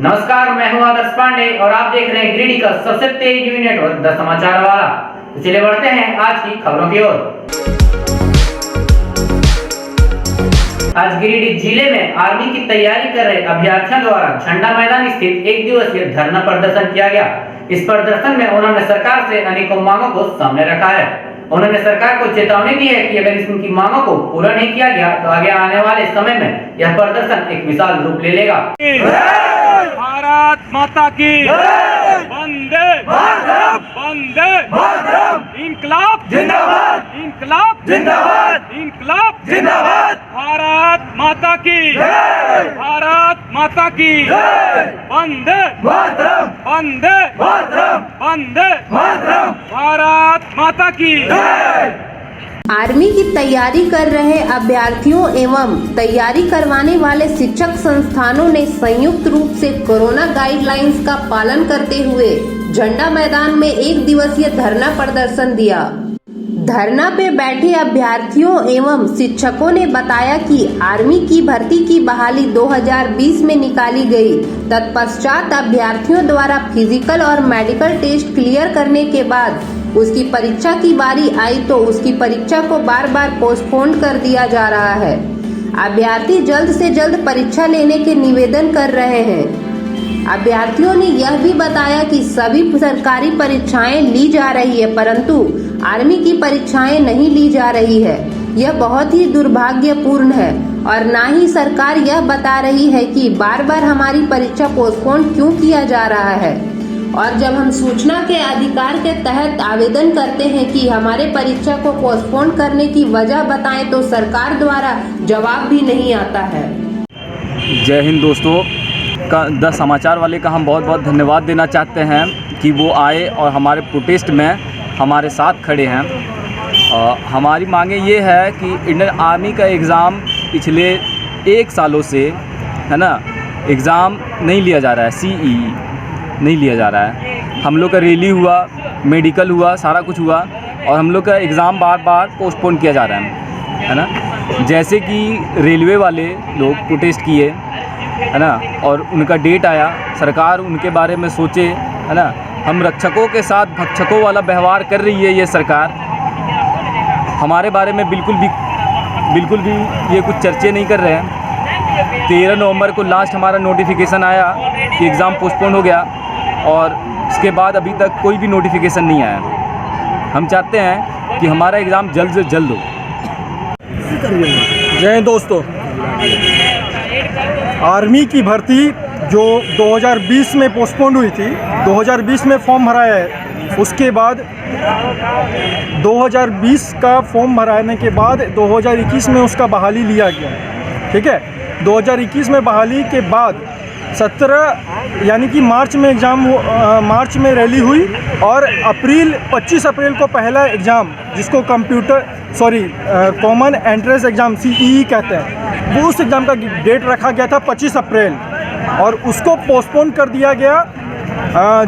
नमस्कार, मैं हूं आदर्श पांडे और आप देख रहे हैं गिरिडीह का सबसे तेज न्यूज नेटवर्क द समाचार वाला। तो चलिए बढ़ते हैं आज की खबरों की ओर। आज गिरिडीह जिले में आर्मी की तैयारी कर रहे अभ्यर्थियों द्वारा झंडा मैदान स्थित 1 दिवसीय धरना प्रदर्शन किया गया। इस प्रदर्शन में उन्होंने सरकार से अनेकों मांगों को सामने रखा है। उन्होंने सरकार को चेतावनी दी है कि अगर इनकी मांगों को पूरा नहीं किया गया तो आगे आने वाले समय में यह प्रदर्शन एक विशाल रूप ले लेगा। भारत माता की वंदे मातरम, वंदे मातरम, इनकलाब जिंदाबाद, इनकलाब जिंदाबाद, इनकलाब जिंदाबाद, भारत माता की, भारत माता की, वंदे मातरम, वंदे मातरम, वंदे मातरम, भारत माता की। आर्मी की तैयारी कर रहे अभ्यर्थियों एवं तैयारी करवाने वाले शिक्षक संस्थानों ने संयुक्त रूप से कोरोना गाइडलाइंस का पालन करते हुए झंडा मैदान में 1 दिवसीय धरना प्रदर्शन दिया। धरना पे बैठे अभ्यर्थियों एवं शिक्षकों ने बताया कि आर्मी की भर्ती की बहाली 2020 में निकाली गई। तत्पश्चात अभ्यर्थियों द्वारा फिजिकल और मेडिकल टेस्ट क्लियर करने के बाद उसकी परीक्षा की बारी आई तो उसकी परीक्षा को बार बार पोस्टपोन कर दिया जा रहा है। अभ्यर्थी जल्द से जल्द परीक्षा लेने के निवेदन कर रहे हैं। अभ्यर्थियों ने यह भी बताया कि सभी सरकारी परीक्षाएं ली जा रही है परंतु आर्मी की परीक्षाएं नहीं ली जा रही है। यह बहुत ही दुर्भाग्यपूर्ण है और ना ही सरकार यह बता रही है कि बार बार हमारी परीक्षा पोस्टपोन क्यों किया जा रहा है। और जब हम सूचना के अधिकार के तहत आवेदन करते हैं कि हमारे परीक्षा को पोस्टपोन करने की वजह बताएं तो सरकार द्वारा जवाब भी नहीं आता है। जय हिंद दोस्तों, द समाचार वाले का हम बहुत बहुत धन्यवाद देना चाहते हैं कि वो आए और हमारे प्रोटेस्ट में हमारे साथ खड़े हैं। हमारी मांगे ये है कि इंडियन आर्मी का एग्ज़ाम पिछले 1 सालों से है ना एग्ज़ाम नहीं लिया जा रहा है, CEE नहीं लिया जा रहा है। हम लोग का रैली हुआ, मेडिकल हुआ, सारा कुछ हुआ और हम लोग का एग्ज़ाम बार बार पोस्टपोन किया जा रहा है ना। जैसे कि रेलवे वाले लोग प्रोटेस्ट किए है ना और उनका डेट आया, सरकार उनके बारे में सोचे है ना। हम रक्षकों के साथ भक्षकों वाला व्यवहार कर रही है ये सरकार। हमारे बारे में बिल्कुल भी ये कुछ चर्चे नहीं कर रहे हैं। 13 नवंबर को लास्ट हमारा नोटिफिकेशन आया कि एग्ज़ाम पोस्टपोन हो गया और उसके बाद अभी तक कोई भी नोटिफिकेशन नहीं आया। हम चाहते हैं कि हमारा एग्ज़ाम जल्द से जल्द हो। जय दोस्तों, आर्मी की भर्ती जो 2020 में पोस्टपोन हुई थी, 2020 में फॉर्म भराया है, उसके बाद 2020 का फॉर्म भराने के बाद 2021 में उसका बहाली लिया गया। ठीक है, 2021 में बहाली के बाद 17 यानी कि मार्च में एग्ज़ाम मार्च में रैली हुई और 25 अप्रैल को पहला एग्ज़ाम जिसको कॉमन एंट्रेंस एग्ज़ाम CEE कहते हैं, वो उस एग्ज़ाम का डेट रखा गया था 25 अप्रैल और उसको पोस्टपोन कर दिया गया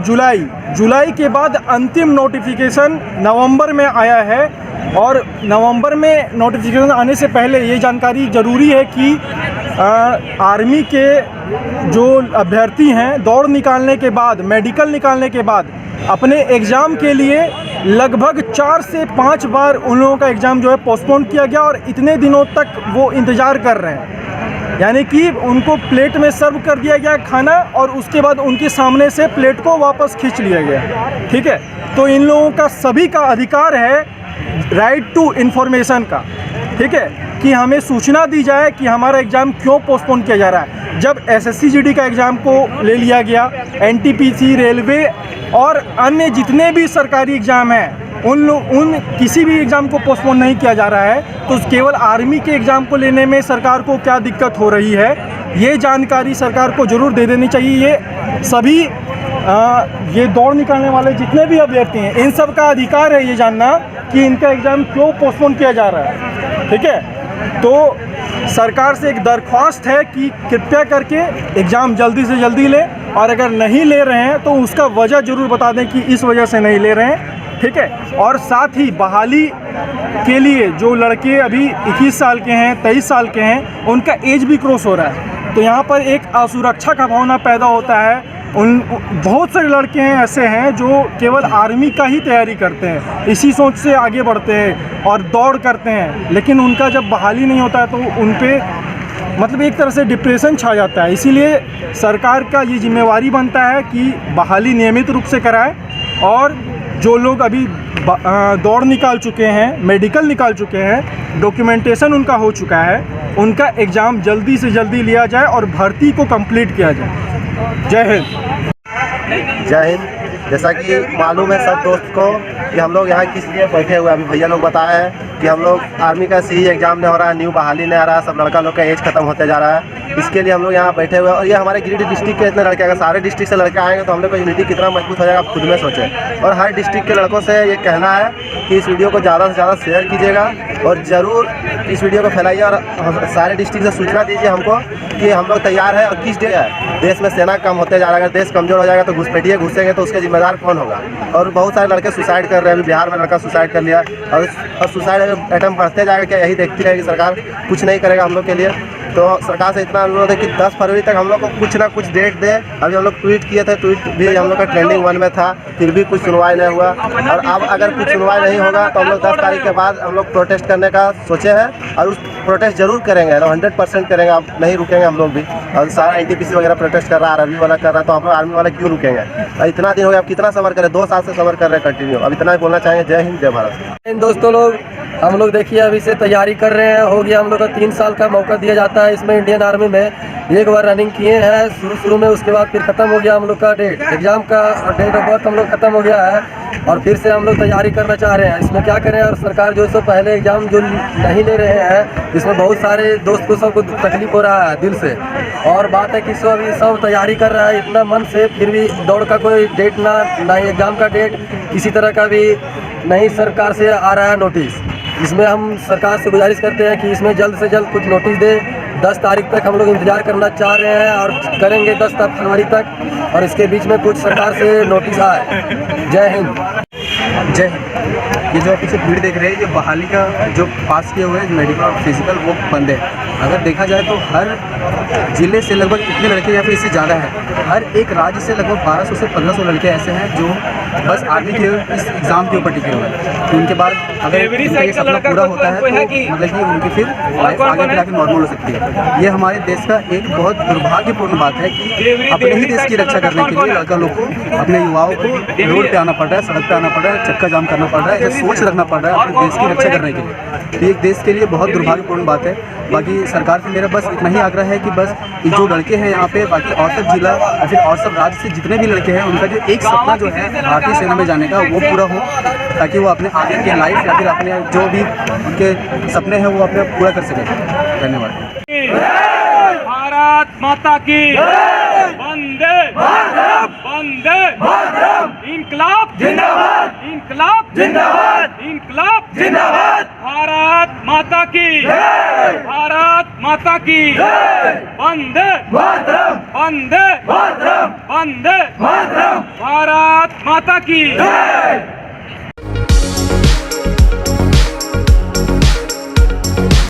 जुलाई के बाद अंतिम नोटिफिकेशन नवंबर में आया है। और नवंबर में नोटिफिकेशन आने से पहले ये जानकारी ज़रूरी है कि आर्मी के जो अभ्यर्थी हैं दौड़ निकालने के बाद, मेडिकल निकालने के बाद अपने एग्ज़ाम के लिए लगभग 4 से 5 बार उन लोगों का एग्ज़ाम जो है पोस्टपोन किया गया और इतने दिनों तक वो इंतज़ार कर रहे हैं। यानी कि उनको प्लेट में सर्व कर दिया गया खाना और उसके बाद उनके सामने से प्लेट को वापस खींच लिया गया। ठीक है, तो इन लोगों का सभी का अधिकार है राइट टू इन्फॉर्मेशन का। ठीक है, कि हमें सूचना दी जाए कि हमारा एग्ज़ाम क्यों पोस्टपोन किया जा रहा है। जब SSC GD का एग्ज़ाम को ले लिया गया, NTPC, रेलवे और अन्य जितने भी सरकारी एग्ज़ाम हैं उन किसी भी एग्ज़ाम को पोस्टपोन नहीं किया जा रहा है, तो केवल आर्मी के एग्ज़ाम को लेने में सरकार को क्या दिक्कत हो रही है, ये जानकारी सरकार को ज़रूर दे देनी चाहिए। ये सभी ये दौड़ निकालने वाले जितने भी अभ्यर्थी हैं इन सब का अधिकार है ये जानना कि इनका एग्ज़ाम क्यों पोस्टपोन किया जा रहा है। ठीक है, तो सरकार से एक दरख्वास्त है कि कृपया करके एग्ज़ाम जल्दी से जल्दी लें और अगर नहीं ले रहे हैं तो उसका वजह ज़रूर बता दें कि इस वजह से नहीं ले रहे हैं। ठीक है, और साथ ही बहाली के लिए जो लड़के अभी 21 साल के हैं, 23 साल के हैं, उनका एज भी क्रॉस हो रहा है। तो यहाँ पर एक असुरक्षा का भावना पैदा होता है। बहुत सारे लड़के हैं ऐसे हैं जो केवल आर्मी का ही तैयारी करते हैं, इसी सोच से आगे बढ़ते हैं और दौड़ करते हैं, लेकिन उनका जब बहाली नहीं होता है तो उन पे मतलब एक तरह से डिप्रेशन छा जाता है। इसीलिए सरकार का ये जिम्मेवारी बनता है कि बहाली नियमित रूप से कराए और जो लोग अभी दौड़ निकाल चुके हैं, मेडिकल निकाल चुके हैं, डॉक्यूमेंटेशन उनका हो चुका है, उनका एग्ज़ाम जल्दी से जल्दी लिया जाए और भर्ती को कंप्लीट किया जाए। जय हिंद। जय हिंद। जैसा कि मालूम है सब दोस्त को कि हम लोग यहाँ किस लिए बैठे हुए हैं, अभी भैया लोग बताए हैं कि हम लोग आर्मी का सी एग्ज़ाम नहीं हो रहा है, न्यू बहाली नहीं आ रहा है, सब लड़का लोग का एज खत्म होते जा रहा है। इसके लिए हम लोग यहाँ बैठे हुए हैं और ये हमारे गिरिडीह डिस्ट्रिक्ट के इतने लड़के, अगर सारे डिस्ट्रिक्ट से लड़के आएंगे तो हम लोग का यूनिटी कितना मजबूत हो जाएगा आप खुद में सोचें। और हर डिस्ट्रिक्ट के लड़कों से ये कहना है कि इस वीडियो को ज़्यादा से ज़्यादा शेयर कीजिएगा और ज़रूर इस वीडियो को फैलाइए और सारे डिस्ट्रिक्ट से सूचना दीजिए हमको कि हम लोग तैयार हैं और किस देश में सेना कम होते जा रहा है। अगर देश कमज़ोर हो जाएगा तो घुसपैठिए घुसेंगे तो उसके जिम्मेदार कौन होगा। और बहुत सारे लड़के सुसाइड कर रहे हैं, अभी बिहार में लड़का सुसाइड कर लिया और सुसाइड अटेम्प्ट बढ़ते जाएगा। क्या यही देखती रहेगी सरकार, कुछ नहीं करेगा हम लोग के लिए। तो सरकार से इतना अनुरोध है कि 10 फरवरी तक हम लोग को कुछ ना कुछ डेट दे। अभी हम लोग ट्वीट किए थे, ट्वीट भी हम लोग का ट्रेंडिंग 1 में था, फिर भी कुछ सुनवाई नहीं हुआ। और अब अगर कुछ सुनवाई नहीं होगा तो हम लोग 10 तारीख के बाद हम लोग प्रोटेस्ट करने का सोचे हैं और उस प्रोटेस्ट जरूर करेंगे, 100% करेंगे। अब नहीं रुकेंगे हम लोग भी। और सारा NTPC वगैरह प्रोटेस्ट कर रहा है, आर्मी वाला कर रहा है, तो हम लोग आर्मी वाला क्यों रुकेंगे। इतना दिन हो गया, अब कितना सफ़र करें, 2 साल से सफ़र कर रहे हैं कंटिन्यू। अब इतना ही बोलना चाहेंगे। जय हिंद, जय भारत। दोस्तों लोग, हम लोग देखिए अभी से तैयारी कर रहे हैं। हो गया हम लोग का 3 साल का मौका दिया जाता है इसमें इंडियन आर्मी में। एक बार रनिंग किए हैं शुरू में, उसके बाद फिर ख़त्म हो गया हम लोग का डेट, एग्ज़ाम का डेट ऑफ बर्थ हम लोग ख़त्म हो गया है और फिर से हम लोग तैयारी करना चाह रहे हैं। इसमें क्या करें, और सरकार जो है पहले एग्ज़ाम जो नहीं ले रहे हैं, इसमें बहुत सारे दोस्त को सबको तकलीफ हो रहा है दिल से। और बात है कि सब तैयारी कर रहा है इतना मन से, फिर भी दौड़ का कोई डेट ना एग्ज़ाम का डेट किसी तरह का भी नहीं सरकार से आ रहा है नोटिस। इसमें हम सरकार से गुजारिश करते हैं कि इसमें जल्द से जल्द कुछ नोटिस दे। 10 तारीख तक हम लोग इंतज़ार करना चाह रहे हैं और करेंगे 10 फरवरी तक, और इसके बीच में कुछ सरकार से नोटिस आए। जय हिंद। जय हिंद। ये जो पीछे भीड़ देख रहे हैं, ये बहाली का जो पास किए हुए मेडिकल और फिजिकल वो बंद है। अगर देखा जाए तो हर ज़िले से लगभग इतने लड़के या फिर इससे ज़्यादा है। हर एक राज्य से लगभग 1200 से 1500 लड़के ऐसे हैं जो बस आर्मी के इस एग्ज़ाम के ऊपर टिके हुए हैं। तो उनके बाद अगर ये सपना पूरा होता है तो मतलब कि उनकी फिर लाइफ आगे बढ़ा के नॉर्मल हो सकती है। ये हमारे देश का एक बहुत दुर्भाग्यपूर्ण बात है कि अपने ही देश की रक्षा करने के लिए लड़का लोग को, अपने युवाओं को रोड पे आना पड़ रहा है, सड़क पे आना पड़ रहा है, चक्का जाम करना पड़ रहा है, सोच रखना पड़ रहा है अपने देश की रक्षा करने के लिए। तो एक देश के लिए बहुत दुर्भाग्यपूर्ण बात है। बाकी सरकार से मेरा बस इतना ही आग्रह है कि बस जो लड़के हैं यहाँ पे, बाकी और सब जिला या फिर और सब राज्य से जितने भी लड़के हैं, उनका जो एक सपना जो है भारतीय सेना में जाने का वो पूरा हो, ताकि वो अपने आगे के लाइफ या फिर अपने जो भी उनके सपने हैं वो अपने पूरा कर सकें। धन्यवाद। भारत माता की वंदे वंदे इनकलाब जिंदाबाद, इनकलाब जिंदाबाद, इनकलाब जिंदाबाद। भारत माता की, भारत माता की वंदे वंदे वंदे भारत माता की।